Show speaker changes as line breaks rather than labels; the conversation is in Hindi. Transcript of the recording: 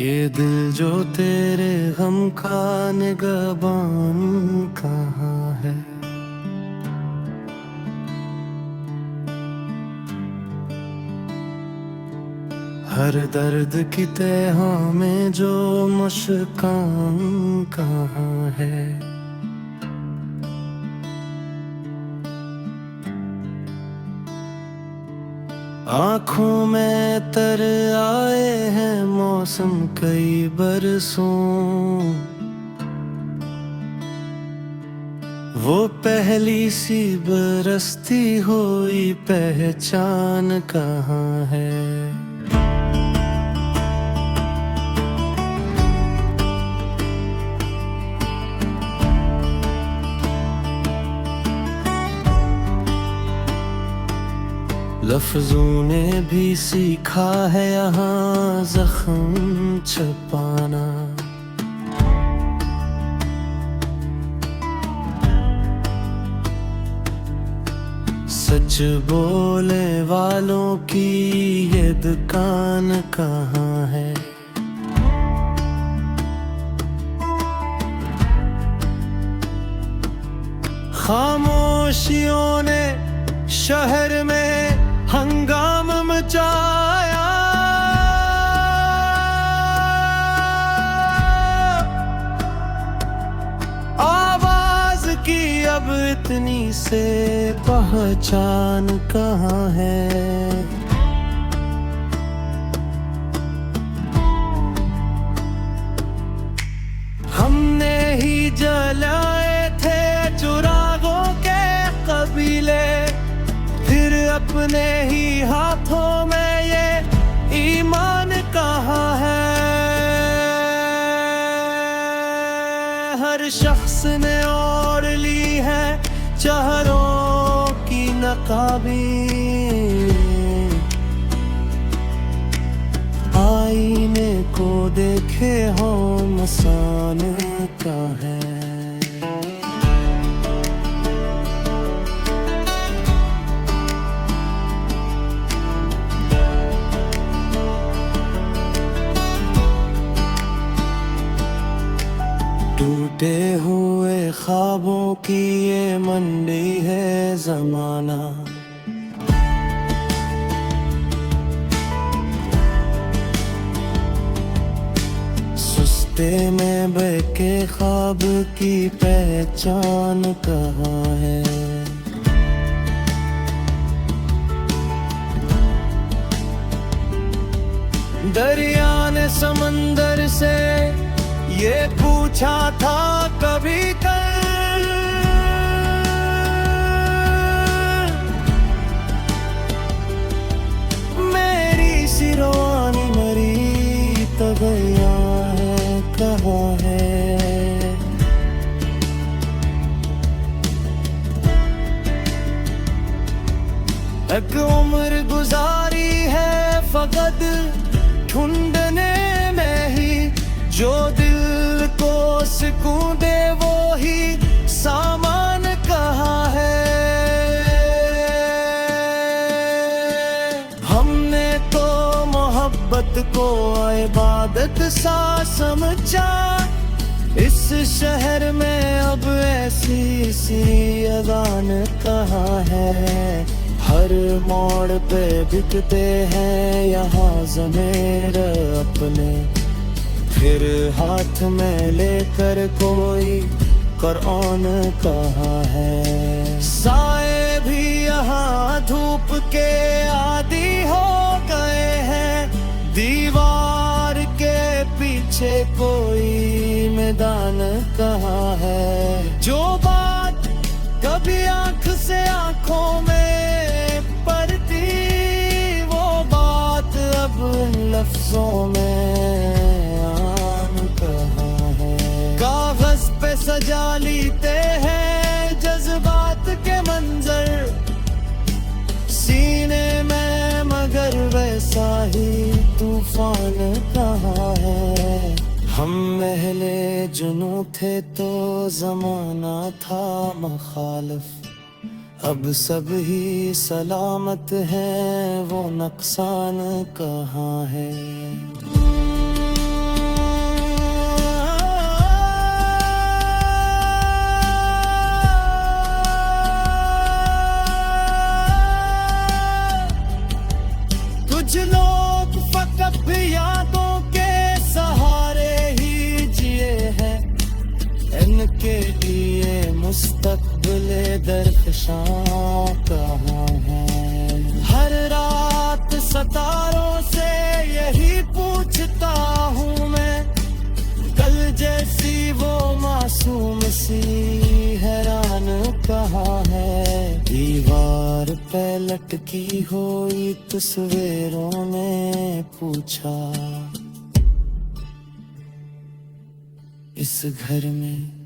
ये दिल जो तेरे गम का निगहबान कहाँ है। हर दर्द की तह में जो मुस्कान कहाँ है। आँखों में तर आए हैं मौसम कई बरसों। वो पहली सी बरसती हुई पहचान कहाँ है। लफ्जों ने भी सीखा है यहाँ जख्म छुपाना। सच बोले वालों की ये दुकान कहाँ है। खामोशियों ने शहर में हंगामा मचाया। आवाज की अब इतनी से पहचान कहाँ है। हमने ही जलाए थे चुरागों के कबीले, फिर अपने ही हाथों में ये ईमान कहाँ है। हर शख्स ने ओढ़ ली है चेहरों की नकाबी। आईने को देखे हो मसाने का है। टूटे हुए ख्वाबों की ये मंडी है जमाना। सुस्ते में बहके ख्वाब की पहचान कहाँ है। दरिया ने समंदर से ये पूछा था कभी कल, मेरी सिरवानी मरी तगैया है कहाँ है। एक उम्र गुजारी है फकत ढूंढने में ही, जो दिल को सुकून दे वो ही सामान कहाँ है। हमने तो मोहब्बत को इबादत सा समझा। इस शहर में अब ऐसी सी अजान कहाँ है। हर मोड़ पे बिकते हैं यहाँ ज़मीर अपने, फिर हाथ में लेकर कोई कुरान कहाँ है। साए भी यहाँ धूप के आदी हो गए हैं। दीवार के पीछे कोई मैदान कहाँ है। जो बात कभी आँख से आँखों में पड़ती, वो बात अब लफ्जों में कागज पे सजा लेते हैं जज्बात के मंजर सीने में, मगर वैसा ही तूफान कहाँ है। हम महले जुनू थे तो जमाना था मुखालिफ, अब सब ही सलामत है वो नुकसान कहाँ है। मुस्तकबिले दरख्शां कहाँ है। हर रात सितारों से यही पूछता हूँ मैं, कल जैसी वो मासूम सी हैरान कहाँ है। दीवार पे लटकी हुई तस्वीरों ने पूछा, इस घर में